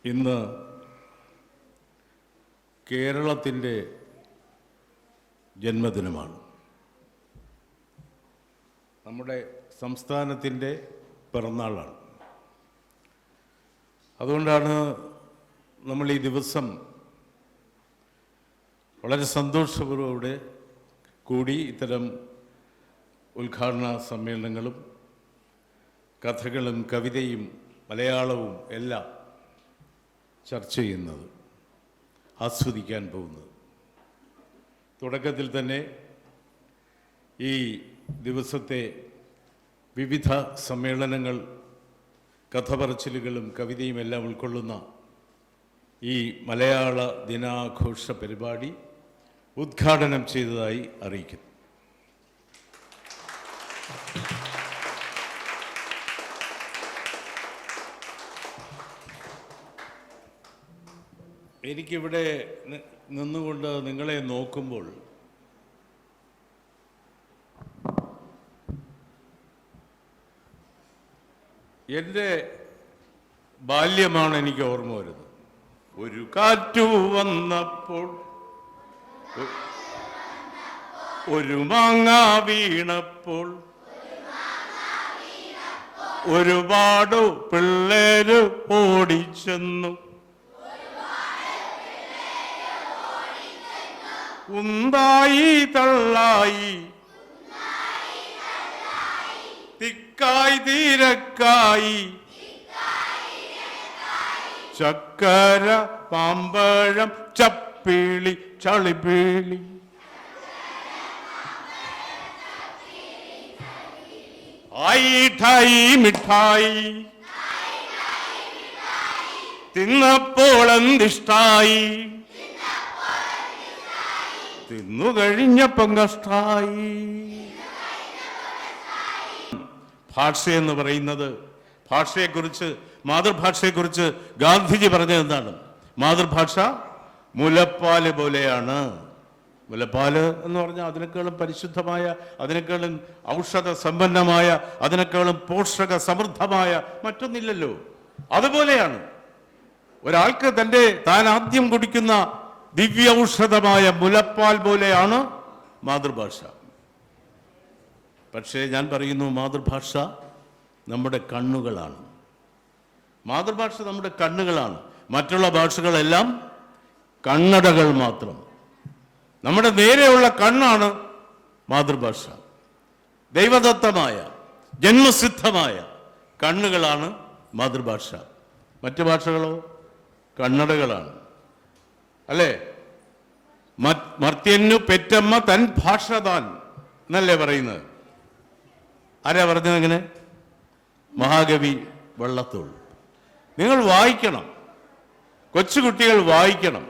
ഇന്ന് കേരളത്തിൻ്റെ ജന്മദിനമാണ്. നമ്മുടെ സംസ്ഥാനത്തിൻ്റെ പിറന്നാളാണ്. അതുകൊണ്ടാണ് നമ്മൾ ഈ ദിവസം വളരെ സന്തോഷപൂർവ്വം കൂടി ഇത്തരം ഉദ്ഘാടന സമ്മേളനങ്ങളും കഥകളും കവിതയും മലയാളവും എല്ലാം ചർച്ച ചെയ്യുന്നത്, ആസ്വദിക്കാൻ പോകുന്നത്. തുടക്കത്തിൽ തന്നെ ഈ ദിവസത്തെ വിവിധ സമ്മേളനങ്ങൾ, കഥ പറച്ചിലുകളും കവിതയും എല്ലാം ഉൾക്കൊള്ളുന്ന ഈ മലയാള ദിനാഘോഷ പരിപാടി ഉദ്ഘാടനം ചെയ്തതായി അറിയിക്കുന്നു. എനിക്കിവിടെ നിന്നുകൊണ്ട് നിങ്ങളെ നോക്കുമ്പോൾ എൻ്റെ ബാല്യമാണ് എനിക്ക് ഓർമ്മ വരുന്നത്. ഒരു കാറ്റു വന്നപ്പോൾ, ഒരു മാങ്ങ വീണപ്പോൾ, ഒരുപാട് പിള്ളേര് ഓടിച്ചെന്നു, ഉന്തായി തള്ളായി, തിക്കായി തീരക്കായി, ചക്കര പാമ്പഴം ചപ്പിളി ചളിപ്പിളി, ആയിട്ടായി മിഠായി, തിന്നപ്പോൾ എന്തിഷ്ടായി, തിന്നു കഴിഞ്ഞപ്പം കഷ്ടായി. ഭാഷയെന്ന് പറയുന്നത്, ഭാഷയെക്കുറിച്ച്, മാതൃഭാഷയെക്കുറിച്ച് ഗാന്ധിജി പറഞ്ഞത് എന്താണ്? മാതൃഭാഷ മുലപ്പാല് പോലെയാണ്. മുലപ്പാല് എന്ന് പറഞ്ഞാൽ അതിനേക്കാളും പരിശുദ്ധമായ, അതിനേക്കാളും ഔഷധ സമ്പന്നമായ, അതിനേക്കാളും പോഷക സമൃദ്ധമായ മറ്റൊന്നില്ലല്ലോ. അതുപോലെയാണ് ഒരാൾക്ക് താൻ ആദ്യം കുടിക്കുന്ന ദിവ്യ ഔഷധമായ മുലപ്പാൽ പോലെയാണ് മാതൃഭാഷ. പക്ഷേ ഞാൻ പറയുന്നു, മാതൃഭാഷ നമ്മുടെ കണ്ണുകളാണ്. മാതൃഭാഷ നമ്മുടെ കണ്ണുകളാണ്. മറ്റുള്ള ഭാഷകളെല്ലാം കണ്ണടകൾ മാത്രം. നമ്മുടെ നേരെയുള്ള കണ്ണാണ് മാതൃഭാഷ. ദൈവദത്തമായ, ജന്മസിദ്ധമായ കണ്ണുകളാണ് മാതൃഭാഷ. മറ്റു ഭാഷകളോ കണ്ണടകളാണ്, അല്ലേ? മർത്യന്നു പെറ്റമ്മ തൻ ഭാഷ താൻ എന്നല്ലേ പറയുന്നത്? ആരാ പറഞ്ഞത് അങ്ങനെ? മഹാകവി വള്ളത്തോൾ. നിങ്ങൾ വായിക്കണം, കൊച്ചുകുട്ടികൾ വായിക്കണം,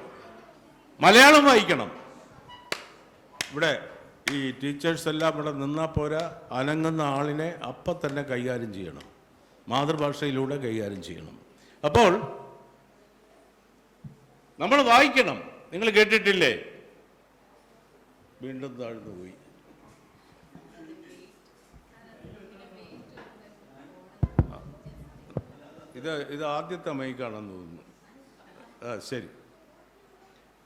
മലയാളം വായിക്കണം. ഇവിടെ ഈ ടീച്ചേഴ്സ് എല്ലാം ഇവിടെ നിന്നാൽ പോരാ, അനങ്ങുന്ന ആളിനെ അപ്പം തന്നെ കൈകാര്യം ചെയ്യണം, മാതൃഭാഷയിലൂടെ കൈകാര്യം ചെയ്യണം. അപ്പോൾ നമ്മൾ വായിക്കണം. നിങ്ങൾ കേട്ടിട്ടില്ലേ? വീണ്ടും താഴ്ന്നു പോയി. ഇത് ആദ്യത്തെ മൈക്കാണെന്ന് തോന്നുന്നു. ശരി.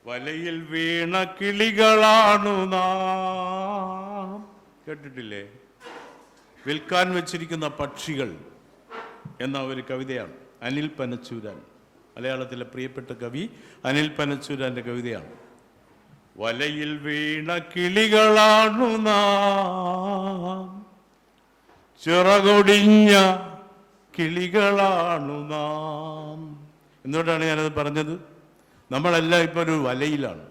വലയിൽ വീണ കിളികളാണു നാം. കേട്ടിട്ടില്ലേ? വിൽക്കാൻ വെച്ചിരിക്കുന്ന പക്ഷികൾ എന്ന ഒരു കവിതയാണ്. അനിൽ പനച്ചൂരാൻ, മലയാളത്തിലെ പ്രിയപ്പെട്ട കവി അനിൽ പനച്ചൂരാൻ്റെ കവിതയാണ്. വലയിൽ വീണ കിളികളാണു നാം, ചിറകൊടിഞ്ഞ കിളികളാണു നാം. എന്തുകൊണ്ടാണ് ഞാനത് പറഞ്ഞത്? നമ്മളെല്ലാം ഇപ്പോൾ ഒരു വലയിലാണ്.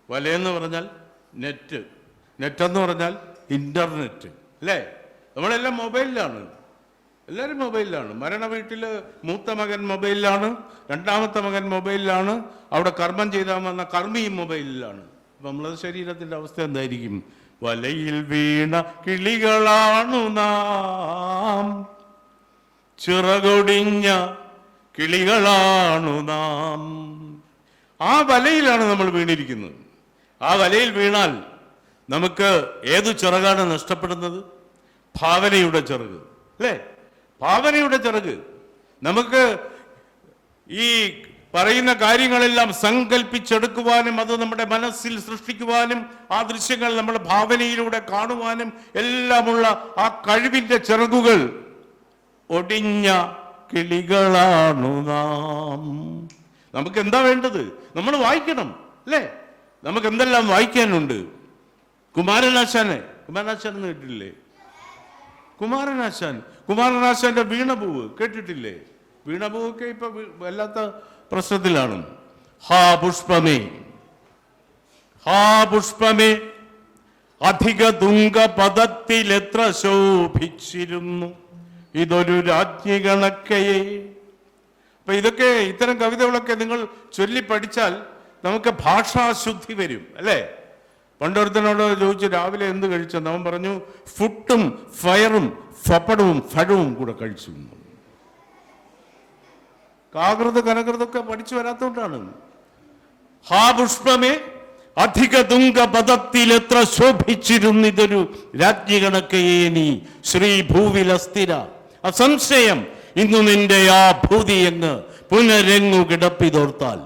വലയെന്ന് പറഞ്ഞാൽ നെറ്റ്, നെറ്റെന്ന് പറഞ്ഞാൽ ഇൻ്റർനെറ്റ്, അല്ലേ? നമ്മളെല്ലാം മൊബൈലിലാണ്, എല്ലാവരും മൊബൈലിലാണ്. മരണ വീട്ടിൽ മൂത്ത മകൻ മൊബൈലിലാണ്, രണ്ടാമത്തെ മകൻ മൊബൈലിലാണ്, അവിടെ കർമ്മം ചെയ്താൽ വന്ന കർമ്മിയും മൊബൈലിലാണ്. അപ്പം നമ്മളത് ശരീരത്തിൻ്റെ അവസ്ഥ എന്തായിരിക്കും? വലയിൽ വീണ കിളികളാണു നാം, ചിറകൊടിഞ്ഞ കിളികളാണു നാം. ആ വലയിലാണ് നമ്മൾ വീണിരിക്കുന്നത്. ആ വലയിൽ വീണാൽ നമുക്ക് ഏതു ചിറകാണ് നഷ്ടപ്പെടുന്നത്? ഭാവനയുടെ ചിറക്, അല്ലേ? ഭാവനയുടെ ചിറക്. നമുക്ക് ഈ പറയുന്ന കാര്യങ്ങളെല്ലാം സങ്കല്പിച്ചെടുക്കുവാനും അത് നമ്മുടെ മനസ്സിൽ സൃഷ്ടിക്കുവാനും ആ ദൃശ്യങ്ങൾ നമ്മുടെ ഭാവനയിലൂടെ കാണുവാനും എല്ലാമുള്ള ആ കഴിവിന്റെ ചിറകുകൾ ഒടിഞ്ഞ കിളികളാണു നാം. നമുക്ക് എന്താ വേണ്ടത്? നമ്മൾ വായിക്കണം, അല്ലേ? നമുക്ക് എന്തെല്ലാം വായിക്കാനുണ്ട്. കുമാരനാശാൻ എന്ന് കേട്ടിട്ടില്ലേ? കുമാരനാശാന്റെ വീണപൂവ് കേട്ടിട്ടില്ലേ? വീണപൂവൊക്കെ ഇപ്പൊ വല്ലാത്ത പ്രശ്നത്തിലാണ്. ഹാ പുഷ്പമേ അധിക തുങ്ക പദത്തിൽ എത്ര ശോഭിച്ചിരുന്നു ഇതൊരു രാജ്ഞി കണക്കയെ. അപ്പൊ ഇതൊക്കെ, ഇത്തരം കവിതകളൊക്കെ നിങ്ങൾ ചൊല്ലി പഠിച്ചാൽ നമുക്ക് ഭാഷാശുദ്ധി വരും, അല്ലേ? പണ്ടൊരുത്തനോട് ചോദിച്ചു രാവിലെ എന്ത് കഴിച്ചെന്ന്. അവൻ പറഞ്ഞു ഫുട്ടും ഫയറും ഫപ്പടവും ഫഴവും കൂടെ കഴിച്ചു. കാകൃത കനകൃതൊക്കെ പഠിച്ചു വരാത്തോണ്ടാണ്. ഹാ പുഷ്പമേ അധിക തുങ്ക പദത്തിൽ എത്ര ശോഭിച്ചിരുന്നിതൊരു രാജ്ഞി കണക്കയെ നീ ശ്രീഭൂവിൽ അസ്ഥിര അസംശയം ഇന്നു നിന്റെ ആ ഭൂതിയെങ്ങ് പുനരെങ്ങു കിടപ്പിതോർത്താൽ.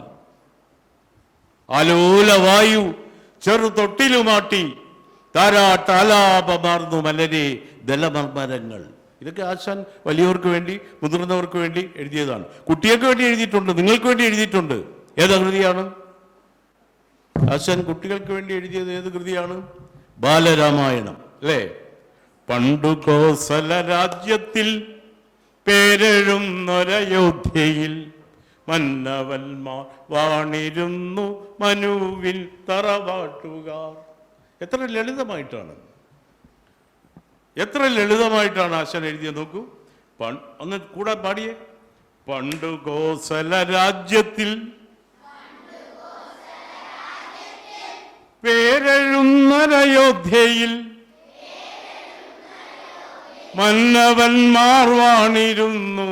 ആലോല വായു ചെറു തൊട്ടിലുമാട്ടി താരാട്ടാലാപമാർന്നു മലരെ ദലമർമരങ്ങൾ. ഇതൊക്കെ ആശാൻ വലിയവർക്ക് വേണ്ടി മുതിർന്നവർക്ക് വേണ്ടി എഴുതിയതാണ്. കുട്ടികൾക്ക് വേണ്ടി എഴുതിയിട്ടുണ്ട്, നിങ്ങൾക്ക് വേണ്ടി എഴുതിയിട്ടുണ്ട്. ഏത് കൃതിയാണ് ആശാൻ കുട്ടികൾക്ക് വേണ്ടി എഴുതിയത്? ഏത് കൃതിയാണ്? ബാലരാമായണം, അല്ലേ? പണ്ടു കോസല രാജ്യത്തിൽ പേരെഴുന്നൊരയോധ്യയിൽ മന്നവന്മാർ വാണിരുന്നു മനുവിൽ തറവാട്ടുകാർ. എത്ര ലളിതമായിട്ടാണ് ആശാൻ എഴുതിയത് നോക്കൂ. ഒന്ന് കൂടെ പാടിയേ. പണ്ടു കോസല രാജ്യത്തിൽ പേരെഴുന്നൊരയോധ്യയിൽ മന്നവന്മാർ വാണിരുന്നു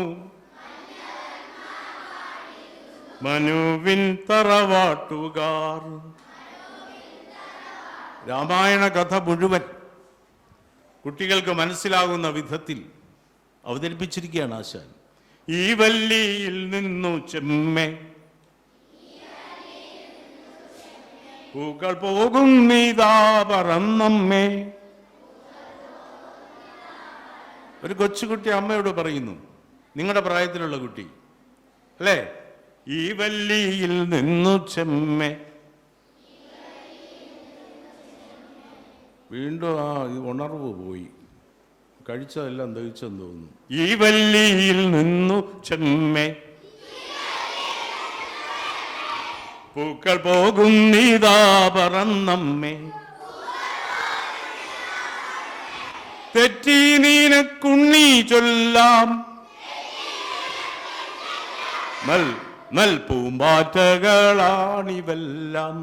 മനുവിൻ തറവാട്ടുകാർ. രാമായണ കഥ മുഴുവൻ കുട്ടികൾക്ക് മനസ്സിലാകുന്ന വിധത്തിൽ അവതരിപ്പിച്ചിരിക്കുകയാണ് ആശാൻ. ഈ വല്ലിയിൽ നിന്നു ചെമ്മേ പൂക്കൾ പോകും നീതാ പറന്നമ്മേ. ഒരു കൊച്ചുകുട്ടി അമ്മയോട് പറയുന്നു, നിങ്ങളുടെ പ്രായത്തിലുള്ള കുട്ടി, അല്ലേ? ഈ വല്ലിയിൽ നിന്നു ചെമ്മേ. വീണ്ടും ആ ഉണർവ് പോയി, കഴിച്ചതെല്ലാം ദഹിച്ചെന്ന് തോന്നുന്നു. ഈ വല്ലിയിൽ നിന്നു ചെമ്മേ പൂക്കൾ പോകും നീതാ പറന്നമ്മേ. തെറ്റി നീനക്കുണ്ണി ചൊല്ലാം നൽ പൂമ്പാറ്റകളാണിവെല്ലാം.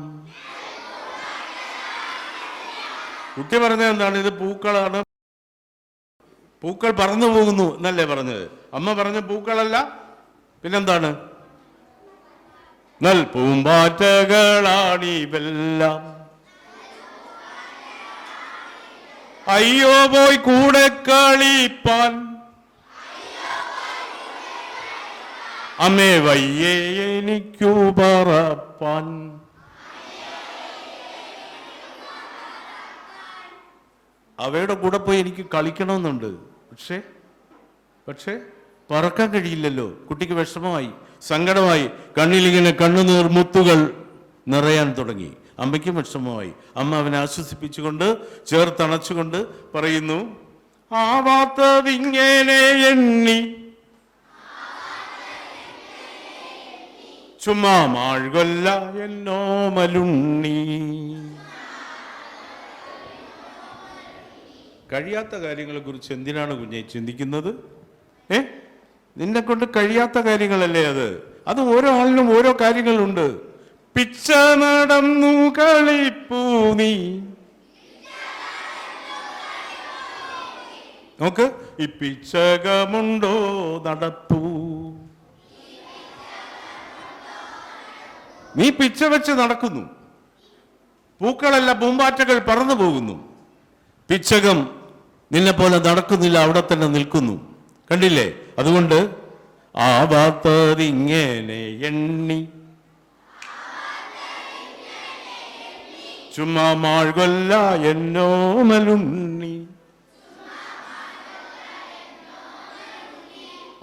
കുട്ടി പറഞ്ഞത് എന്താണ്? ഇത് പൂക്കളാണ്, പൂക്കൾ പറന്നു പോകുന്നു എന്നല്ലേ പറഞ്ഞത്? അമ്മ പറഞ്ഞ പൂക്കളല്ല, പിന്നെന്താണ്? നൽ പൂമ്പാറ്റകളാണിവെല്ലാം. അയ്യോ പോയി കൂടെ കളിപ്പാൻ അമ്മേ വയ്യേ എനിക്കു പറപ്പാൻ. അവയുടെ കൂടെ പോയി എനിക്ക് കളിക്കണമെന്നുണ്ട്, പക്ഷേ പറക്കാൻ കഴിയില്ലല്ലോ. കുട്ടിക്ക് വിഷമമായി, സങ്കടമായി, കണ്ണിലിങ്ങനെ കണ്ണുനീർ മുത്തുകൾ നിറയാൻ തുടങ്ങി. അമ്മയ്ക്കും വിഷമമായി. അമ്മ അവനെ ആശ്വസിപ്പിച്ചുകൊണ്ട് ചേർത്തണച്ചുകൊണ്ട് പറയുന്നു, ആവാത്തതിങ്ങനെ എണ്ണി ചുമ്മാ മാഴ്കൊല്ല എന്നോ മലുണ്ണി. കഴിയാത്ത കാര്യങ്ങളെ കുറിച്ച് എന്തിനാണ് കുഞ്ഞെ ചിന്തിക്കുന്നത്? നിന്നെ കൊണ്ട് കഴിയാത്ത കാര്യങ്ങളല്ലേ അത് ഓരോ ആളിനും ഓരോ കാര്യങ്ങളുണ്ട്. പിച്ച നടന്നു കളിപ്പൂ നീ. നോക്ക്, ഈ പിച്ചകമുണ്ടോ നടപ്പൂ. നീ പിച്ച വെച്ച് നടക്കുന്നു, പൂക്കളല്ല പൂമ്പാറ്റകൾ പറന്നു പോകുന്നു. പിച്ചകം നിന്നെ പോലെ നടക്കുന്നില്ല, അവിടെ തന്നെ നിൽക്കുന്നു. കണ്ടില്ലേ? അതുകൊണ്ട് ആവാത്തതിങ്ങനെ എണ്ണി ചുമ്മാ മാഴ്കൊല്ല എന്നോമലുണ്ണി.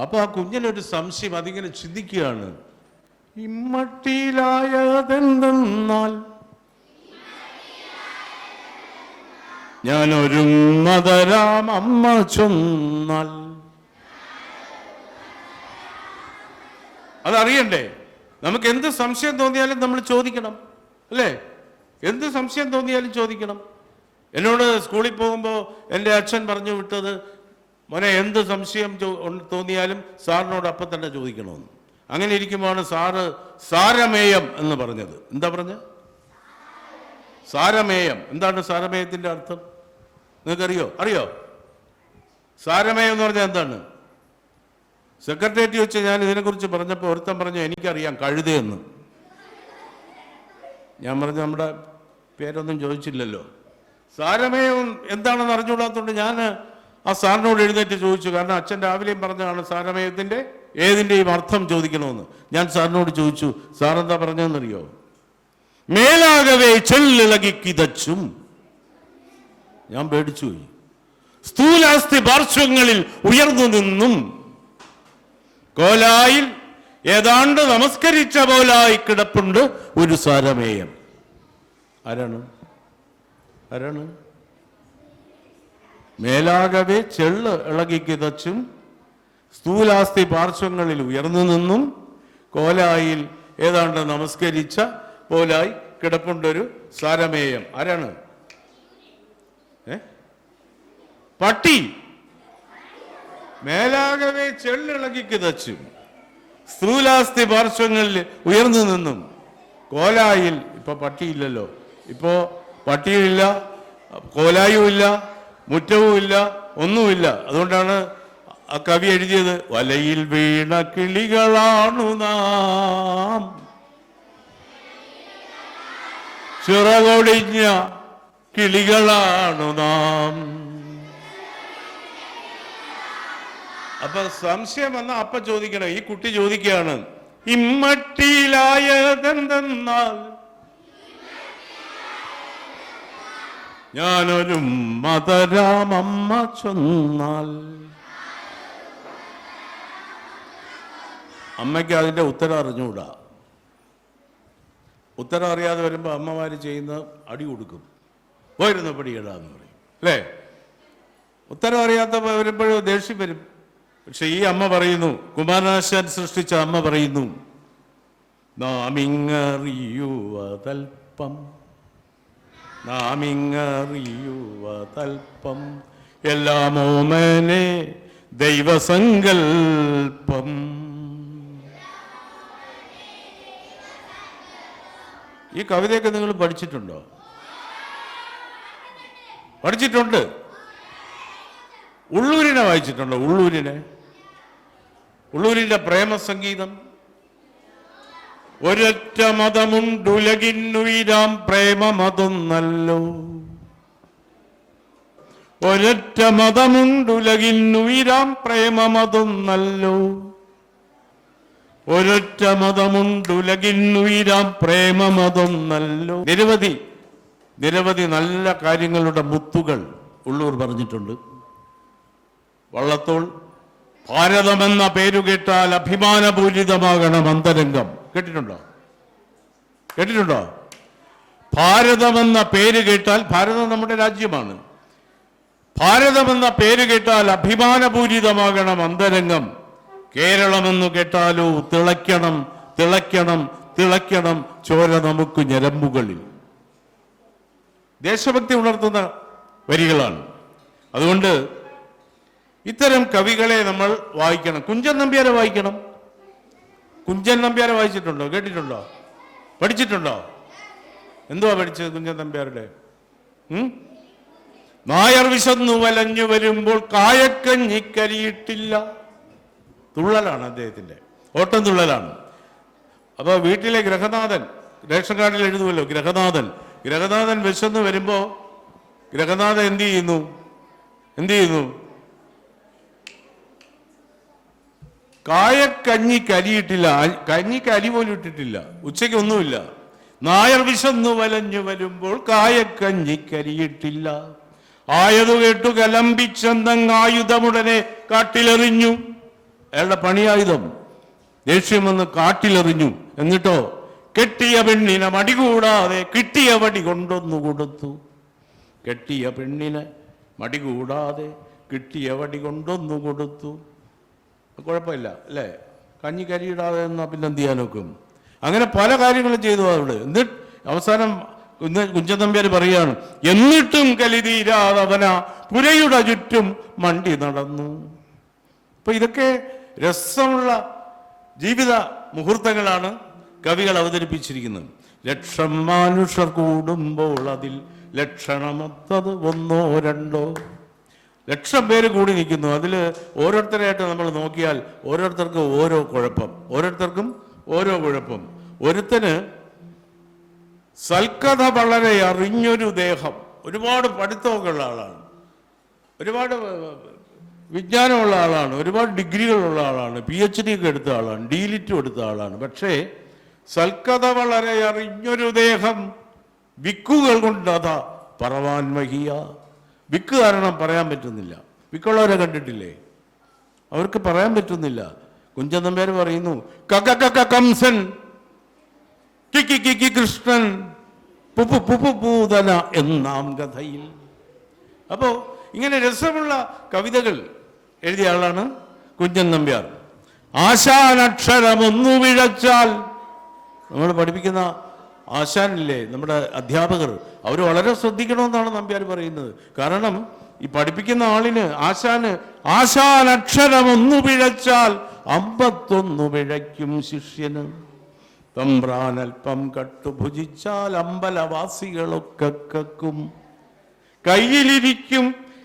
അപ്പൊ ആ കുഞ്ഞിനൊരു സംശയം, അതിങ്ങനെ ചിന്തിക്കുകയാണ്, ഇമ്മട്ടിയിലായതെന്തെന്നാൽ ഞാനൊരു മതരാം അമ്മ ചൊന്നാൽ. അതറിയണ്ടേ? നമുക്ക് എന്ത് സംശയം തോന്നിയാലും നമ്മൾ ചോദിക്കണം, അല്ലേ? എന്ത് സംശയം തോന്നിയാലും ചോദിക്കണം. എന്നോട് സ്കൂളിൽ പോകുമ്പോൾ എൻ്റെ അച്ഛൻ പറഞ്ഞു വിട്ടത്, മോനെ എന്ത് സംശയം തോന്നിയാലും സാറിനോട് അപ്പം തന്നെ ചോദിക്കണമെന്ന്. അങ്ങനെ ഇരിക്കുമ്പോഴാണ് സാറ് സാരമേയം എന്ന് പറഞ്ഞത്. എന്താ പറഞ്ഞ? സാരമേയം. എന്താണ് സാരമേയത്തിൻ്റെ അർത്ഥം? നിങ്ങൾക്കറിയോ? അറിയോ? സാരമേയം എന്ന് പറഞ്ഞാൽ എന്താണ്? സെക്രട്ടേറിയറ്റ് വെച്ച് ഞാൻ ഇതിനെക്കുറിച്ച് പറഞ്ഞപ്പോൾ ഒരുത്തൻ പറഞ്ഞു എനിക്കറിയാം, കഴുതയെന്ന്. ഞാൻ പറഞ്ഞു നമ്മുടെ പേരൊന്നും ചോദിച്ചില്ലല്ലോ. സാരമേയം എന്താണെന്ന് അറിഞ്ഞുകൂടാത്തതുകൊണ്ട് ഞാൻ ആ സാറിനോട് എഴുന്നേറ്റ് ചോദിച്ചു. കാരണം അച്ഛൻ രാവിലെയും പറഞ്ഞതാണ് സാരമേയത്തിൻ്റെ ഏതിൻ്റെയും അർത്ഥം ചോദിക്കണമെന്ന്. ഞാൻ സാറിനോട് ചോദിച്ചു, സാറെന്താ പറഞ്ഞതെന്നറിയോ? മേലാകവേ ചെല്ലിളകി കിതച്ചും. ഞാൻ പേടിച്ചു പോയി. സ്ഥൂലാസ്ഥി പാർശ്വങ്ങളിൽ ഉയർന്നു നിന്നും കോലായിൽ ഏതാണ്ട് നമസ്കരിച്ച പോലായി കിടപ്പുണ്ട് ഒരു സാരമേയം. ആരാണ്? ആരാണ്? മേലാകവേ ചെള്ള് ഇളകി കിതച്ചും സ്ഥൂലാസ്ഥി പാർശ്വങ്ങളിൽ ഉയർന്നു നിന്നും കോലായിൽ ഏതാണ്ട് നമസ്കരിച്ച പോലായി കിടപ്പുണ്ടൊരു സാരമേയം. ആരാണ്? പട്ടി. മേലാകവേ ചെള്ളിളകി കിതച്ചും സ്ഥൂലാസ്ഥി പാർശ്വങ്ങളിൽ ഉയർന്നു നിന്നും കോലായിൽ. ഇപ്പൊ പട്ടിയില്ലല്ലോ, ഇപ്പോ പട്ടിയുമില്ല, കോലായും ഇല്ല, മുറ്റവും ഇല്ല, ഒന്നുമില്ല. അതുകൊണ്ടാണ് ആ കവി എഴുതിയത്, വലയിൽ വീണ കിളികളാണു നാം, ചിറകൊടിഞ്ഞ കിളികളാണു നാം. അപ്പൊ സംശയം വന്ന അപ്പ ചോദിക്കണം. ഈ കുട്ടി ചോദിക്കുകയാണ്, ഇമ്മട്ടിയിലായതെന്തെന്നാൽ ഞാനൊരു മതരാമമ്മ ചൊന്നാൽ. അമ്മയ്ക്ക് അതിൻ്റെ ഉത്തരം അറിഞ്ഞുകൂടാ. ഉത്തരം അറിയാതെ വരുമ്പോൾ അമ്മമാർ ചെയ്യുന്ന അടി കൊടുക്കും, പോയിരുന്നു പടിയിടാന്ന് പറയും, അല്ലേ? ഉത്തരം അറിയാത്ത വരുമ്പോഴും ദേഷ്യം വരും. പക്ഷെ ഈ അമ്മ പറയുന്നു, കുമാരനാശാൻ സൃഷ്ടിച്ച അമ്മ പറയുന്നു, നാമിങ്ങറിയുവതൽപ്പം, നാമിങ്ങറിയുവതൽപ്പം എല്ലാം ഓമനെ ദൈവസങ്കൽപ്പം. ഈ കവിതയൊക്കെ നിങ്ങൾ പഠിച്ചിട്ടുണ്ടോ? പഠിച്ചിട്ടുണ്ട്. ഉള്ളൂരിനെ വായിച്ചിട്ടുണ്ടോ? ഉള്ളൂരിന്റെ പ്രേമസംഗീതം. ഒരൊറ്റ മതമുണ്ടുലകിന്നുയിരാം പ്രേമമതൊന്നല്ലോ, ഒരൊറ്റ മതമുണ്ടുലകിന്നുയിരാം പ്രേമമതൊന്നല്ലോ, ഒരൊറ്റ മതമുണ്ടുലകിന്നുയിരാം പ്രേമമതൊന്നല്ലോ. നിരവധി നിരവധി നല്ല കാര്യങ്ങളുടെ മുത്തുകൾ ഉള്ളൂർ പറഞ്ഞിട്ടുണ്ട്. വള്ളത്തോൾ ഭാരതമെന്ന പേരു കേട്ടാൽ അഭിമാനപൂരിതമാകണം അന്തരംഗം. കേട്ടിട്ടുണ്ടോ? കേട്ടിട്ടുണ്ടോ? ഭാരതമെന്ന പേര് കേട്ടാൽ, ഭാരതം നമ്മുടെ രാജ്യമാണ്, ഭാരതമെന്ന പേര് കേട്ടാൽ അഭിമാനപൂരിതമാകണം അന്തരംഗം. കേരളമെന്ന് കേട്ടാലോ തിളയ്ക്കണം തിളയ്ക്കണം തിളയ്ക്കണം ചോര നമുക്ക് ഞരമ്പുകളിൽ. ദേശഭക്തി ഉണർത്തുന്ന വരികളാണ്. അതുകൊണ്ട് ഇത്തരം കവികളെ നമ്മൾ വായിക്കണം. കുഞ്ചൻ നമ്പ്യാരെ വായിക്കണം. കുഞ്ചൻ നമ്പ്യാരെ വായിച്ചിട്ടുണ്ടോ? കേട്ടിട്ടുണ്ടോ? പഠിച്ചിട്ടുണ്ടോ? എന്തുവാ പഠിച്ചത് കുഞ്ചൻ നമ്പ്യാരുടെ? നായർ വിശന്നു വലഞ്ഞു വരുമ്പോൾ കായക്കഞ്ഞിക്കരിയിട്ടില്ല. തുള്ളലാണ് അദ്ദേഹത്തിന്റെ, ഓട്ടം തുള്ളലാണ്. അപ്പൊ വീട്ടിലെ ഗ്രഹനാഥൻ, റേഷൻ കാർഡിൽ എഴുതുമല്ലോ ഗ്രഹനാഥൻ. ഗ്രഹനാഥൻ വിശന്ന് വരുമ്പോ ഗ്രഹനാഥൻ എന്ത് ചെയ്യുന്നു? കായക്കഞ്ഞി കരിയിട്ടില്ല, കഞ്ഞിക്ക് അരി പോലും ഇട്ടിട്ടില്ല, ഉച്ചയ്ക്ക് ഒന്നുമില്ല. നായർ വിശന്നു വലഞ്ഞു വരുമ്പോൾ കായക്കഞ്ഞി കരിയിട്ടില്ല. ആയതു കേട്ടു കലമ്പിച്ചെന്തങ്ങായുധമുടനെ കാട്ടിലെറിഞ്ഞു. അയാളുടെ പണിയായുധം ദേഷ്യം വന്ന് കാട്ടിലെറിഞ്ഞു. എന്നിട്ടോ കെട്ടിയ പെണ്ണിനെ മടികൂടാതെ കിട്ടിയ വടി കൊണ്ടൊന്നു കൊടുത്തു. കെട്ടിയ പെണ്ണിനെ മടികൂടാതെ കിട്ടിയ വടി കൊണ്ടൊന്നു കൊടുത്തു. കുഴപ്പമില്ല അല്ലേ? കഞ്ഞി കരിയിടാതെ എന്നാ പിന്നെ എന്ത് ചെയ്യാൻ നോക്കും? അങ്ങനെ പല കാര്യങ്ങളും ചെയ്തു അവിടെ. എന്നിട്ട് അവസാനം കുഞ്ചൻ നമ്പ്യാർ പറയാണ്, എന്നിട്ടും കലിതീരാതവന പുരയുടെ ചുറ്റും മണ്ടി നടന്നു. അപ്പൊ ഇതൊക്കെ രസമുള്ള ജീവിത മുഹൂർത്തങ്ങളാണ് കവികൾ അവതരിപ്പിച്ചിരിക്കുന്നത്. ലക്ഷം മനുഷ്യർ കൂടുമ്പോൾ അതിൽ ലക്ഷണമൊത്തത് ഒന്നോ രണ്ടോ. ലക്ഷം പേര് കൂടി നിൽക്കുന്നു. അതിൽ ഓരോരുത്തരായിട്ട് നമ്മൾ നോക്കിയാൽ ഓരോരുത്തർക്കും ഓരോ കുഴപ്പം, ഓരോരുത്തർക്കും ഓരോ കുഴപ്പം. ഒരുത്തന് സൽക്കഥ വളരെ അറിഞ്ഞൊരു ദേഹം, ഒരുപാട് പഠിത്തമൊക്കെ ഉള്ള ആളാണ്, ഒരുപാട് വിജ്ഞാനമുള്ള ആളാണ്, ഒരുപാട് ഡിഗ്രികളുള്ള ആളാണ്, PhD ഒക്കെ എടുത്ത ആളാണ്, ഡീലിറ്റും എടുത്ത ആളാണ്. പക്ഷേ സൽക്കഥ വളരെ അറിഞ്ഞൊരു ദേഹം വിക്കുകൾ കൊണ്ട് അതാ പറവാൻ വഹിയ. വിക്ക് കാരണം പറയാൻ പറ്റുന്നില്ല. വിക്കുള്ളവരെ കണ്ടിട്ടില്ലേ? അവർക്ക് പറയാൻ പറ്റുന്നില്ല. കുഞ്ചൻ നമ്പ്യാർ പറയുന്നു, കംസൻ കിക്കി കൃഷ്ണൻ പൂതന എന്നാം കഥയിൽ. അപ്പോ ഇങ്ങനെ രസമുള്ള കവിതകൾ എഴുതിയ ആളാണ് കുഞ്ചൻ നമ്പ്യാർ. ആശാനക്ഷരമൊന്നു വിഴച്ചാൽ, നമ്മൾ പഠിപ്പിക്കുന്ന ആശാനില്ലേ, നമ്മുടെ അധ്യാപകർ, അവർ വളരെ ശ്രദ്ധിക്കണമെന്നാണ് നമ്പ്യാർ പറയുന്നത്. കാരണം ഈ പഠിപ്പിക്കുന്ന ആളിന്, ആശാനക്ഷരമൊന്നു പിഴച്ചാൽ 51 പിഴയ്ക്കും ശിഷ്യന്. തമ്പ്രാനൽപ്പം കട്ടുഭുജിച്ചാൽ അമ്പലവാസികളൊക്കെ കക്കും. കയ്യിലിരിക്കും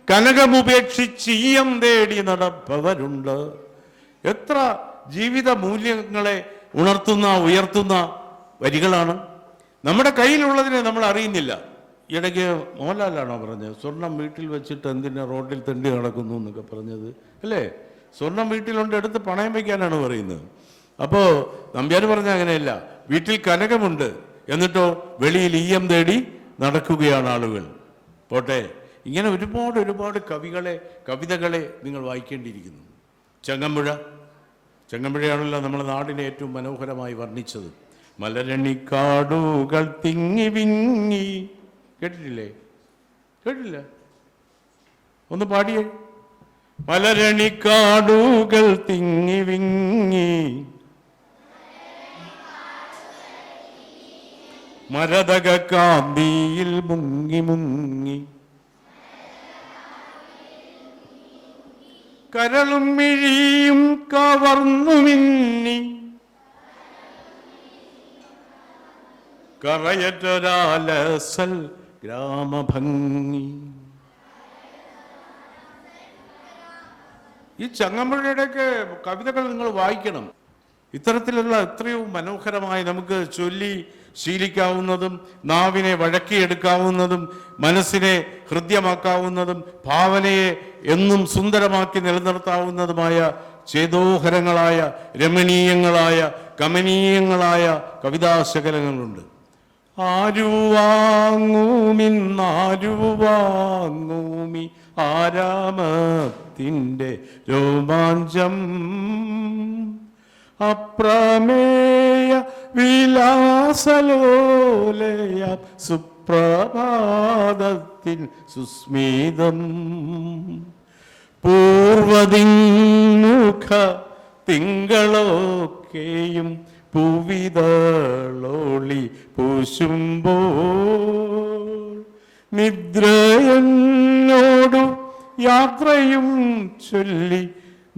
കനകമുപേക്ഷിച്ച് ഈയം തേടി നടപ്പവരുണ്ട്. എത്ര ജീവിത മൂല്യങ്ങളെ ഉയർത്തുന്ന വരികളാണ്. നമ്മുടെ കയ്യിലുള്ളതിനെ നമ്മൾ അറിയുന്നില്ല. ഇടയ്ക്ക് മോഹൻലാലാണോ പറഞ്ഞത്, സ്വർണം വീട്ടിൽ വെച്ചിട്ട് എന്തിനാ റോഡിൽ തെണ്ടി നടക്കുന്നു എന്നൊക്കെ പറഞ്ഞത് അല്ലേ? സ്വർണം വീട്ടിലുണ്ട്, എടുത്ത് പണയം വയ്ക്കാനാണ് പറയുന്നത്. അപ്പോൾ നമ്പ്യാർ പറഞ്ഞ അങ്ങനെയല്ല, വീട്ടിൽ കനകമുണ്ട്, എന്നിട്ടോ വെളിയിൽ ഈയം തേടി നടക്കുകയാണ് ആളുകൾ. പോട്ടെ, ഇങ്ങനെ ഒരുപാട് കവിതകളെ നിങ്ങൾ വായിക്കേണ്ടിയിരിക്കുന്നു. ചെങ്ങമ്പുഴയാണല്ലോ നമ്മുടെ നാടിനെ ഏറ്റവും മനോഹരമായി വർണ്ണിച്ചത്. മലരണിക്കാടുകൾ തിങ്ങി വിങ്ങി. കേട്ടില്ല? ഒന്ന് പാടിയേ. മലരണിക്കാടുകൾ തിങ്ങി വിങ്ങി, മരതക കാന്തിയിൽ മുങ്ങി മുങ്ങി, കരളും മിഴിയും കവർന്നു മിന്നി, കറയറ്റൊരാലസൽ ഗ്രാമഭംഗി. ഈ ചങ്ങമ്പുഴയുടെയൊക്കെ കവിതകൾ നിങ്ങൾ വായിക്കണം. ഇത്തരത്തിലുള്ള എത്രയോ മനോഹരമായി നമുക്ക് ചൊല്ലി ശീലിക്കാവുന്നതും, നാവിനെ വഴക്കിയെടുക്കാവുന്നതും, മനസ്സിനെ ഹൃദ്യമാക്കാവുന്നതും, ഭാവനയെ എന്നും സുന്ദരമാക്കി നിലനിർത്താവുന്നതുമായ ചേതോഹരങ്ങളായ, രമണീയങ്ങളായ, കമനീയങ്ങളായ കവിതാശകലങ്ങളുണ്ട്. ആരുവാങ്ങൂമി ആരാമത്തിൻ്റെ രോമാഞ്ചം, അപ്രമേയ വിലാസലോലയ സുപ്രഭാതത്തിൻ സുസ്മിതം, പൂർവദിമുഖ തിങ്കളൊക്കെയും പൂവിതളോളി പൂശുമ്പോൾ, നിദ്രയെന്നോടു യാത്രയും ചൊല്ലി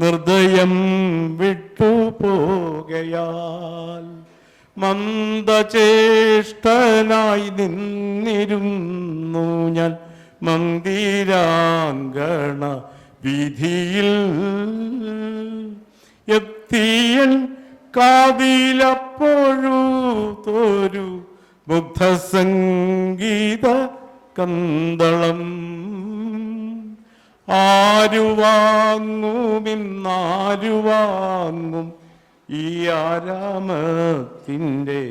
നിർദ്ദയം വിട്ടുപോകയാൽ, മന്ദചേഷ്ടനായി നിന്നിരുന്നു ഞാൻ മന്ദിരാങ്കണ വീഥിയിൽ, എത്തിയൻ കാതിലപ്പോഴുതോരു മുഗ്ധസംഗീത കന്തളം, ആരു വാങ്ങുമിന്നാരു വാങ്ങും ഈ ആരാമത്തിൻ്റെ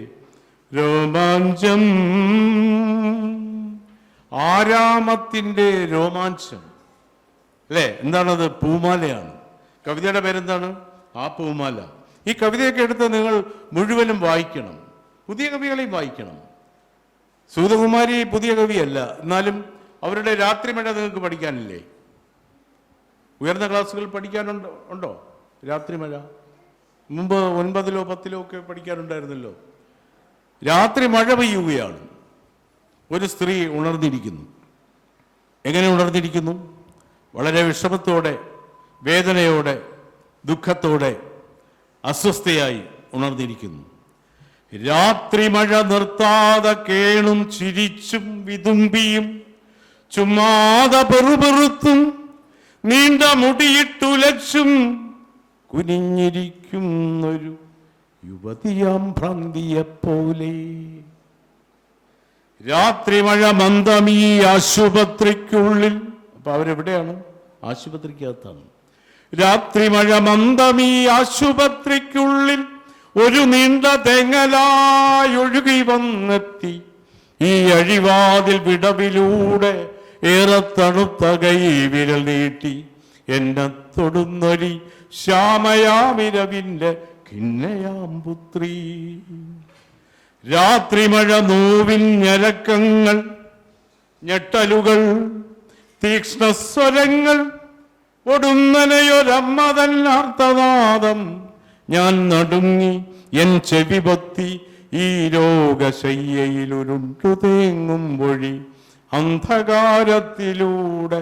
രോമാഞ്ചം. ആരാമത്തിൻ്റെ രോമാഞ്ചം അല്ലേ? എന്താണത്? പൂമാലയാണ്. കവിതയുടെ പേരെന്താണ്? ആ പൂമാല. ഈ കവിതയൊക്കെ എടുത്ത് നിങ്ങൾ മുഴുവനും വായിക്കണം, പുതിയ കവികളെയും വായിക്കണം. സൂതകുമാരി പുതിയ കവിയല്ല, എന്നാലും അവരുടെ രാത്രിമഴ നിങ്ങൾക്ക് പഠിക്കാനില്ലേ? ഉയർന്ന ക്ലാസ്സുകൾ പഠിക്കാനുണ്ടോ രാത്രിമഴ? മുമ്പ് 9-ലോ 10-ലോ ഒക്കെ പഠിക്കാനുണ്ടായിരുന്നല്ലോ. രാത്രി മഴ പെയ്യുകയാണ്, ഒരു സ്ത്രീ ഉണർന്നിരിക്കുന്നു. എങ്ങനെ ഉണർന്നിരിക്കുന്നു? വളരെ വിഷമത്തോടെ, വേദനയോടെ, ദുഃഖത്തോടെ, അസ്വസ്ഥയായി ഉണർന്നിരിക്കുന്നു. രാത്രി മഴ നിർത്താതെ കേണും ചിരിച്ചും വിതുമ്പിയും ചുമ്മാതെ പെറുപെറുത്തും നീണ്ട മുടിയിട്ടുലച്ചും കുനിഞ്ഞിരിക്കുന്നൊരു യുവതിയാം ഭ്രാന്തിയെപ്പോലെ. രാത്രി മഴ മന്ദമീ ആശുപത്രിക്കുള്ളിൽ. അപ്പൊ അവരെവിടെയാണ്? ആശുപത്രിക്കകത്താണ്. രാത്രി മഴ മന്ദമീ ആശുപത്രിക്കുള്ളിൽ ഒരു നീണ്ട തെങ്ങലായൊഴുകി വന്നെത്തി ഈ അഴിവാതിൽ വിടവിലൂടെ ഏറെ തണുത്ത കൈ വിരൽ നീട്ടി എന്നെ തൊടുന്നൊരി ശ്യാമയാമിരവിൻ്റെ ഖിന്നയാം പുത്രി. രാത്രി മഴ നോവിൻ ഞരക്കങ്ങൾ, ഞെട്ടലുകൾ, തീക്ഷ്ണസ്വരങ്ങൾ, ഒടുന്നനെയൊരമ്മതന്നാർത്തനാദം. ഞാൻ നടുങ്ങി എൻ ചെവി പൊത്തി ഈ രോഗശയ്യയിലുരുണ്ടു തേങ്ങും വഴി അന്ധകാരത്തിലൂടെ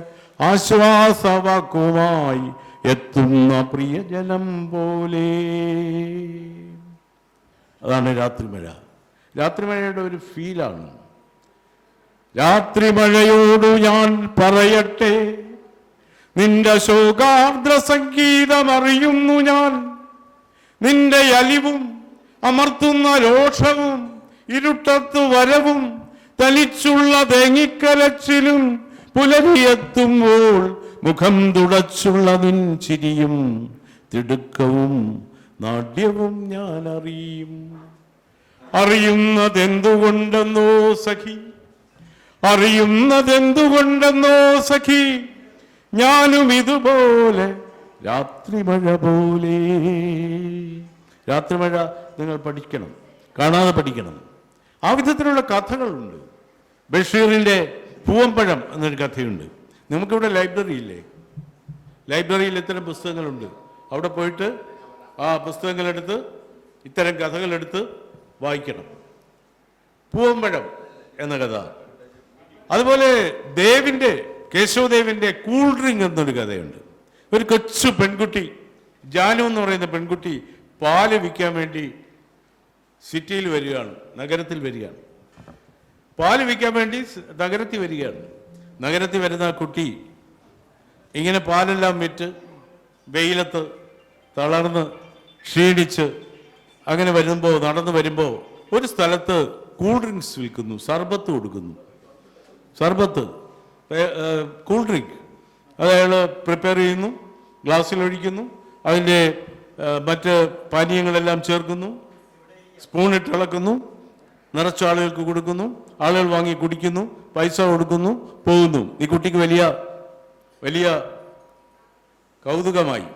ആശ്വാസവാക്കുമായി എത്തുന്ന പ്രിയജനം പോലെ. അതാണ് രാത്രിമഴ. രാത്രിമഴയുടെ ഒരു ഫീലാണ്. രാത്രിമഴയോടു ഞാൻ പറയട്ടെ, നിന്റെ ശോകാർദ്ര സംഗീതമറിയുന്നു ഞാൻ. നിന്റെ അലിവും അമർത്തുന്ന രോഷവും ഇരുട്ടത്തു വരവും തലിച്ചുള്ള തേങ്ങിക്കലച്ചിലും പുലരിയെത്തുമ്പോൾ മുഖം തുടച്ചുള്ള നിൻ ചിരിയും തിടുക്കവും നാട്യവും ഞാൻ അറിയും. അറിയുന്നതെന്തുകൊണ്ടെന്നോ സഖി, അറിയുന്നതെന്തുകൊണ്ടെന്നോ സഖി, ഞാനും ഇതുപോലെ രാത്രിമഴ പോലെ. രാത്രിമഴ നിങ്ങൾ പഠിക്കണം, കാണാതെ പഠിക്കണം. ആ വിധത്തിലുള്ള കഥകളുണ്ട്. ബഷീറിൻ്റെ പൂവമ്പഴം എന്നൊരു കഥയുണ്ട്. നമുക്കിവിടെ ലൈബ്രറി ഇല്ലേ? ലൈബ്രറിയിൽ ഇത്തരം പുസ്തകങ്ങളുണ്ട്. അവിടെ പോയിട്ട് ആ പുസ്തകങ്ങളെടുത്ത് ഇത്തരം കഥകളെടുത്ത് വായിക്കണം. പൂവമ്പഴം എന്ന കഥ. അതുപോലെ കേശവദേവിൻ്റെ കൂൾ ഡ്രിങ്ക് എന്നൊരു കഥയുണ്ട്. ഒരു കൊച്ചു പെൺകുട്ടി, ജാനു എന്ന് പറയുന്ന പെൺകുട്ടി, പാല് വിൽക്കാൻ വേണ്ടി സിറ്റിയിൽ വരികയാണ്, നഗരത്തിൽ വരികയാണ്. പാല് വിൽക്കാൻ വേണ്ടി നഗരത്തിൽ വരികയാണ്. നഗരത്തിൽ വരുന്ന കുട്ടി ഇങ്ങനെ പാലെല്ലാം വിറ്റ് വെയിലത്ത് തളർന്ന് ക്ഷീണിച്ച് അങ്ങനെ നടന്നു വരുമ്പോൾ ഒരു സ്ഥലത്ത് കൂൾ ഡ്രിങ്ക്സ് വിൽക്കുന്നു, സർബത്ത് കൊടുക്കുന്നു. സർബത്ത്, കൂൾ ഡ്രിങ്ക് അത് അയാൾ പ്രിപ്പയർ ചെയ്യുന്നു, ഗ്ലാസ്സിലൊഴിക്കുന്നു, അതിൻ്റെ മറ്റ് പാനീയങ്ങളെല്ലാം ചേർക്കുന്നു, സ്പൂണിട്ട് ഇളക്കുന്നു, നിറച്ച ആളുകൾക്ക് കൊടുക്കുന്നു, ആളുകൾ വാങ്ങി കുടിക്കുന്നു, പൈസ കൊടുക്കുന്നു, പോകുന്നു. ഈ കുട്ടിക്ക് വലിയ വലിയ കൗതുകമായി.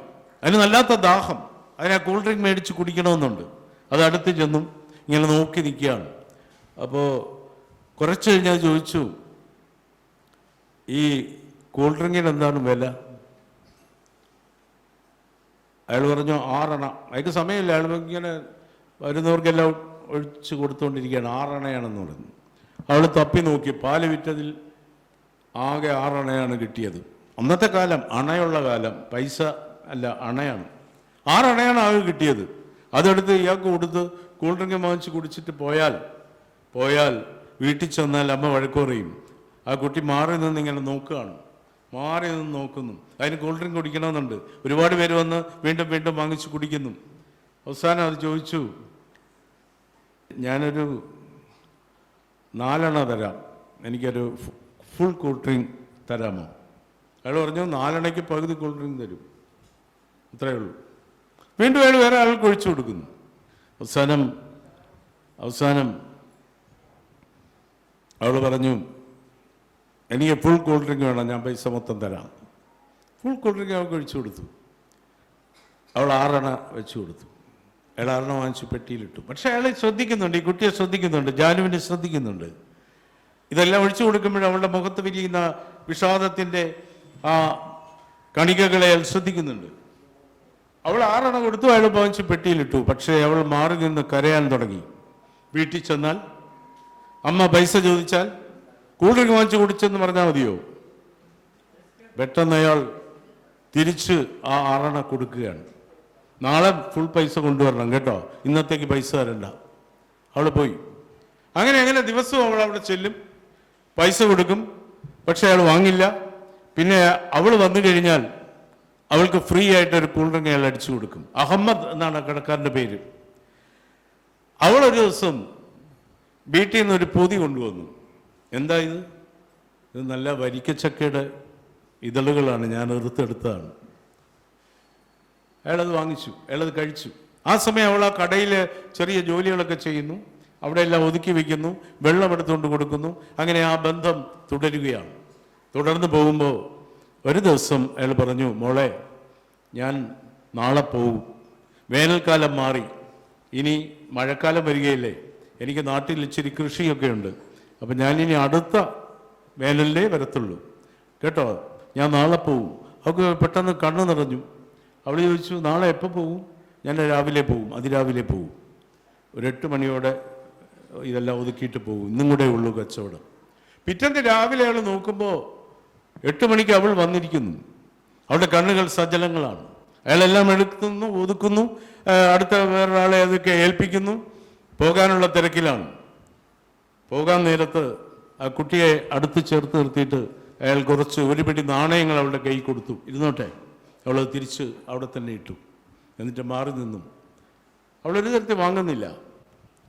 അതിന് നല്ലാത്ത ദാഹം, അതിന് ആ കൂൾ ഡ്രിങ്ക് മേടിച്ച് കുടിക്കണമെന്നുണ്ട്. അത് അടുത്ത് ചെന്നും ഇങ്ങനെ നോക്കി നിൽക്കുകയാണ്. അപ്പോൾ കുറച്ച് കഴിഞ്ഞാൽ ചോദിച്ചു, ഈ കൂൾ ഡ്രിങ്കിന് എന്താണ് വില? അയാൾ പറഞ്ഞു 6 അണ. അയാൾക്ക് സമയമില്ല, അയാൾ ഇങ്ങനെ വരുന്നവർക്കെല്ലാം ഒഴിച്ച് കൊടുത്തുകൊണ്ടിരിക്കുകയാണ്. 6 അണയാണെന്ന് പറഞ്ഞു. അവൾ തപ്പി നോക്കി, പാല് വിറ്റതിൽ ആകെ 6 അണയാണ് കിട്ടിയത്. അന്നത്തെ കാലം, അണയുള്ള കാലം, പൈസ അല്ല, അണയാണ്. 6 അണയാണ് ആകെ കിട്ടിയത്. അതെടുത്ത് ഇയാൾക്ക് കൊടുത്ത് കൂൾ ഡ്രിങ്ക് വാങ്ങിച്ച് കുടിച്ചിട്ട് പോയാൽ വീട്ടിൽ ചെന്നാൽ അമ്മ വഴക്ക് പറയും. ആ കുട്ടി മാറി നിന്ന് ഇങ്ങനെ നോക്കുകയാണ്, മാറി നിന്ന് നോക്കുന്നു. അതിന് കൂൾ ഡ്രിങ്ക് കുടിക്കണമെന്നുണ്ട്. ഒരുപാട് പേര് വന്ന് വീണ്ടും വീണ്ടും വാങ്ങിച്ച് കുടിക്കുന്നു. അവസാനം അത് ചോദിച്ചു, ഞാനൊരു 4 അണ തരാം, എനിക്കൊരു ഫുൾ കൂൾ ഡ്രിങ്ക് തരാമോ? അയാൾ പറഞ്ഞു 4 പകുതി കൂൾ ഡ്രിങ്ക് തരും, അത്രയേ ഉള്ളൂ. വീണ്ടും അയാൾ വേറെ ആൾക്ക് ഒഴിച്ചു കൊടുക്കുന്നു. അവസാനം അവൾ പറഞ്ഞു, എനിക്ക് ഫുൾ കൂൾ ഡ്രിങ്ക് വേണം, ഞാൻ പൈസ മൊത്തം തരാം. ഫുൾ കൂൾ ഡ്രിങ്ക് അവൾക്ക് ഒഴിച്ചു കൊടുത്തു. അവൾ 6 വെച്ചു കൊടുത്തു. അയാൾ 6 വാങ്ങിച്ച് പെട്ടിയിലിട്ടു. പക്ഷെ അയാൾ ശ്രദ്ധിക്കുന്നുണ്ട്, ഈ കുട്ടിയെ ശ്രദ്ധിക്കുന്നുണ്ട്, ജാനുവിനെ ശ്രദ്ധിക്കുന്നുണ്ട്. ഇതെല്ലാം ഒഴിച്ചു കൊടുക്കുമ്പോൾ അവളുടെ മുഖത്ത് വിരിയുന്ന വിഷാദത്തിൻ്റെ ആ കണികകളെ അയാൾ ശ്രദ്ധിക്കുന്നുണ്ട്. അവൾ 6 കൊടുത്തു, അയാൾ വാങ്ങിച്ച് പെട്ടിയിലിട്ടു. പക്ഷേ അവൾ മാറി നിന്ന് കരയാൻ തുടങ്ങി. വീട്ടിൽ ചെന്നാൽ അമ്മ പൈസ ചോദിച്ചാൽ കൂൾ ഡ്രിങ്ക് വാങ്ങിച്ച് കുടിച്ചെന്ന് പറഞ്ഞാൽ മതിയോ? പെട്ടെന്ന് അയാൾ തിരിച്ച് ആ 6 കൊടുക്കുകയാണ്. നാളെ ഫുൾ പൈസ കൊണ്ടുവരണം കേട്ടോ, ഇന്നത്തേക്ക് പൈസ തരണ്ട. അവൾ പോയി. അങ്ങനെ ദിവസവും അവൾ അവിടെ ചെല്ലും, പൈസ കൊടുക്കും. പക്ഷെ അയാൾ വാങ്ങില്ല. പിന്നെ അവൾ വന്നു കഴിഞ്ഞാൽ അവൾക്ക് ഫ്രീ ആയിട്ടൊരു കൂൾ ഡ്രിങ്ക് അയാൾ അടിച്ചു കൊടുക്കും. അഹമ്മദ് എന്നാണ് കടക്കാരൻ്റെ പേര്. അവളൊരു ദിവസം വീട്ടിൽ നിന്ന് ഒരു പൊതി കൊണ്ടുവന്നു. എന്താ ഇത്? ഇത് നല്ല വരിക്കച്ചക്കയുടെ ഇതളുകളാണ്, ഞാൻ എടുത്തെടുത്തതാണ്. അയാളത് വാങ്ങിച്ചു, അയാളത് കഴിച്ചു. ആ സമയം അവൾ ആ കടയിൽ ചെറിയ ജോലികളൊക്കെ ചെയ്യുന്നു, അവിടെ എല്ലാം ഒതുക്കി വയ്ക്കുന്നു, വെള്ളം എടുത്തുകൊണ്ട് കൊടുക്കുന്നു. അങ്ങനെ ആ ബന്ധം തുടരുകയാണ്. തുടർന്ന് പോകുമ്പോൾ ഒരു ദിവസം അയാൾ പറഞ്ഞു, മോളെ ഞാൻ നാളെ പോകും, വേനൽക്കാലം മാറി, ഇനി മഴക്കാലം വരികയില്ലേ, എനിക്ക് നാട്ടിൽ ഇച്ചിരി കൃഷിയൊക്കെ ഉണ്ട്, അപ്പം ഞാനിനി അടുത്ത വേനലിലേ വരത്തുള്ളൂ കേട്ടോ, ഞാൻ നാളെ പോകും. അവൾക്ക് പെട്ടെന്ന് കണ്ണു നിറഞ്ഞു. അവൾ ചോദിച്ചു, നാളെ എപ്പോൾ പോകും? ഞാൻ രാവിലെ പോകും, അതിരാവിലെ പോകും, ഒരു 8 മണിയോടെ ഇതെല്ലാം ഒതുക്കിയിട്ട് പോകും, ഇന്നും കൂടെ ഉള്ളൂ കച്ചവടം. പിറ്റേന്ന് രാവിലെ അയാൾ നോക്കുമ്പോൾ 8 മണിക്ക് അവൾ വന്നിരിക്കുന്നു. അവളുടെ കണ്ണുകൾ സജലങ്ങളാണ്. അയാളെല്ലാം എടുക്കുന്നു, ഒതുക്കുന്നു, അടുത്ത വേറൊരാളെ അതൊക്കെ ഏൽപ്പിക്കുന്നു, പോകാനുള്ള തിരക്കിലാണ്. പോകാൻ നേരത്ത് ആ കുട്ടിയെ അടുത്ത് ചേർത്ത് നിർത്തിയിട്ട് അയാൾ കുറച്ച് ഒരു പിടി നാണയങ്ങൾ അവളുടെ കൈ കൊടുത്തു, ഇരുന്നോട്ടെ. അവൾ തിരിച്ച് അവിടെ തന്നെ ഇട്ടു. എന്നിട്ട് മാറി നിന്നു. അവളൊരു തരത്തിൽ വാങ്ങുന്നില്ല.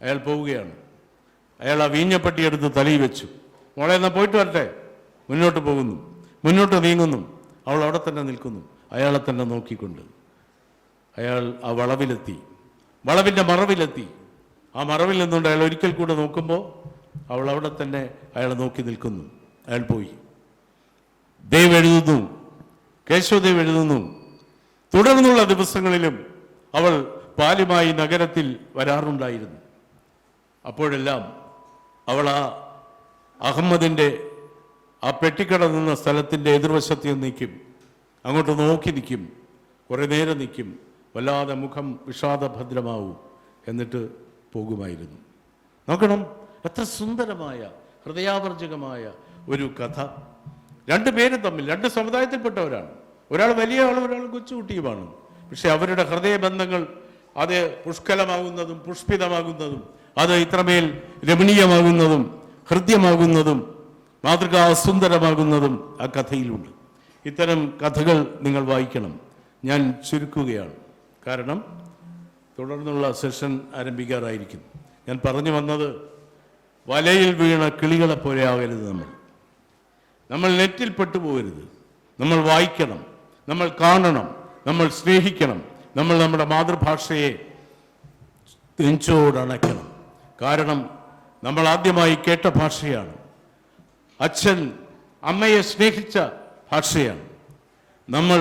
അയാൾ പോവുകയാണ്. അയാൾ ആ വീഞ്ഞപ്പെട്ടി എടുത്ത് തലയിൽ വെച്ചു. മോളെ എന്നാൽ പോയിട്ട് വരട്ടെ. മുന്നോട്ട് പോകുന്നു, മുന്നോട്ട് നീങ്ങുന്നു. അവൾ അവിടെ തന്നെ നിൽക്കുന്നു, അയാളെ തന്നെ നോക്കിക്കൊണ്ട്. അയാൾ ആ വളവിൻ്റെ മറവിലെത്തി. ആ മറവിൽ നിന്നുകൊണ്ട് അയാൾ ഒരിക്കൽ കൂടെ നോക്കുമ്പോൾ അവൾ അവിടെ തന്നെ അയാളെ നോക്കി നിൽക്കുന്നു. അയാൾ പോയി. ദേവ് എഴുതുന്നു, കേശവദേവ് എഴുതുന്നു, തുടർന്നുള്ള ദിവസങ്ങളിലും അവൾ പാലുമായി നഗരത്തിൽ വരാറുണ്ടായിരുന്നു. അപ്പോഴെല്ലാം അവൾ ആ അഹമ്മദിൻ്റെ ആ പെട്ടിക്കട നിന്ന സ്ഥലത്തിൻ്റെ എതിർവശത്ത് നിൽക്കും, അങ്ങോട്ട് നോക്കി നിൽക്കും, കുറേ നേരം നിൽക്കും, വല്ലാതെ മുഖം വിഷാദഭദ്രമാവും, എന്നിട്ട് പോകുമായിരുന്നു. നോക്കണം, എത്ര സുന്ദരമായ ഹൃദയാവർജകമായ ഒരു കഥ. 2 പേരും തമ്മിൽ 2 സമുദായത്തിൽപ്പെട്ടവരാണ്. ഒരാൾ വലിയ ആളും ഒരാൾ കൊച്ചുകുട്ടിയുമാണ്. പക്ഷെ അവരുടെ ഹൃദയബന്ധങ്ങൾ അത് പുഷ്കലമാകുന്നതും പുഷ്പിതമാകുന്നതും അത് ഇത്രമേൽ രമണീയമാകുന്നതും ഹൃദ്യമാകുന്നതും മാതൃകാസുന്ദരമാകുന്നതും ആ കഥയിലുണ്ട്. ഇത്തരം കഥകൾ നിങ്ങൾ വായിക്കണം. ഞാൻ ചുരുക്കുകയാണ്, കാരണം തുടർന്നുള്ള സെഷൻ ആരംഭിക്കാറായിരിക്കും. ഞാൻ പറഞ്ഞു വന്നത്, വലയിൽ വീണ കിളികളെ പോലെ ആകരുത് നമ്മൾ നെറ്റിൽ പെട്ടുപോകരുത്. നമ്മൾ വായിക്കണം, നമ്മൾ കാണണം, നമ്മൾ സ്നേഹിക്കണം, നമ്മൾ നമ്മുടെ മാതൃഭാഷയെ നെഞ്ചോടണയ്ക്കണം. കാരണം നമ്മൾ ആദ്യമായി കേട്ട ഭാഷയാണ്, അച്ഛൻ അമ്മയെ സ്നേഹിച്ച ഭാഷയാണ്, നമ്മൾ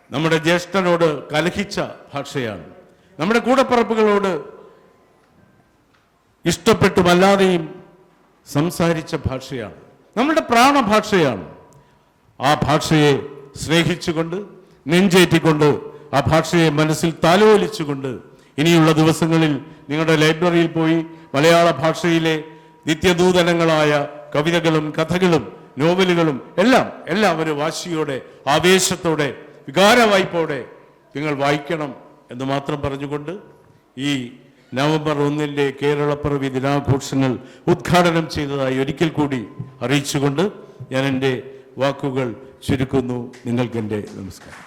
നമ്മുടെ ജ്യേഷ്ഠനോട് കലഹിച്ച ഭാഷയാണ്, നമ്മുടെ കൂടപ്പിറപ്പുകളോട് ഇഷ്ടപ്പെട്ടും അല്ലാതെയും സംസാരിച്ച ഭാഷയാണ്, നമ്മുടെ പ്രാണഭാഷയാണ്. ആ ഭാഷയെ സ്നേഹിച്ചുകൊണ്ട്, നെഞ്ചേറ്റിക്കൊണ്ട്, ആ ഭാഷയെ മനസ്സിൽ താലോലിച്ചുകൊണ്ട് ഇനിയുള്ള ദിവസങ്ങളിൽ നിങ്ങളുടെ ലൈബ്രറിയിൽ പോയി മലയാള ഭാഷയിലെ നിത്യനൂതനങ്ങളായ കവിതകളും കഥകളും നോവലുകളും എല്ലാം ഒരു വാശിയോടെ, ആവേശത്തോടെ, വികാരവായ്പോടെ നിങ്ങൾ വായിക്കണം എന്ന് മാത്രം പറഞ്ഞുകൊണ്ട് ഈ നവംബർ 1 കേരളപ്പിറവി ദിനാഘോഷങ്ങൾ ഉദ്ഘാടനം ചെയ്തതായി ഒരിക്കൽ കൂടി അറിയിച്ചുകൊണ്ട് ഞാൻ എൻ്റെ വാക്കുകൾ ചുരുക്കുന്നു. നിങ്ങൾക്കെൻ്റെ നമസ്കാരം.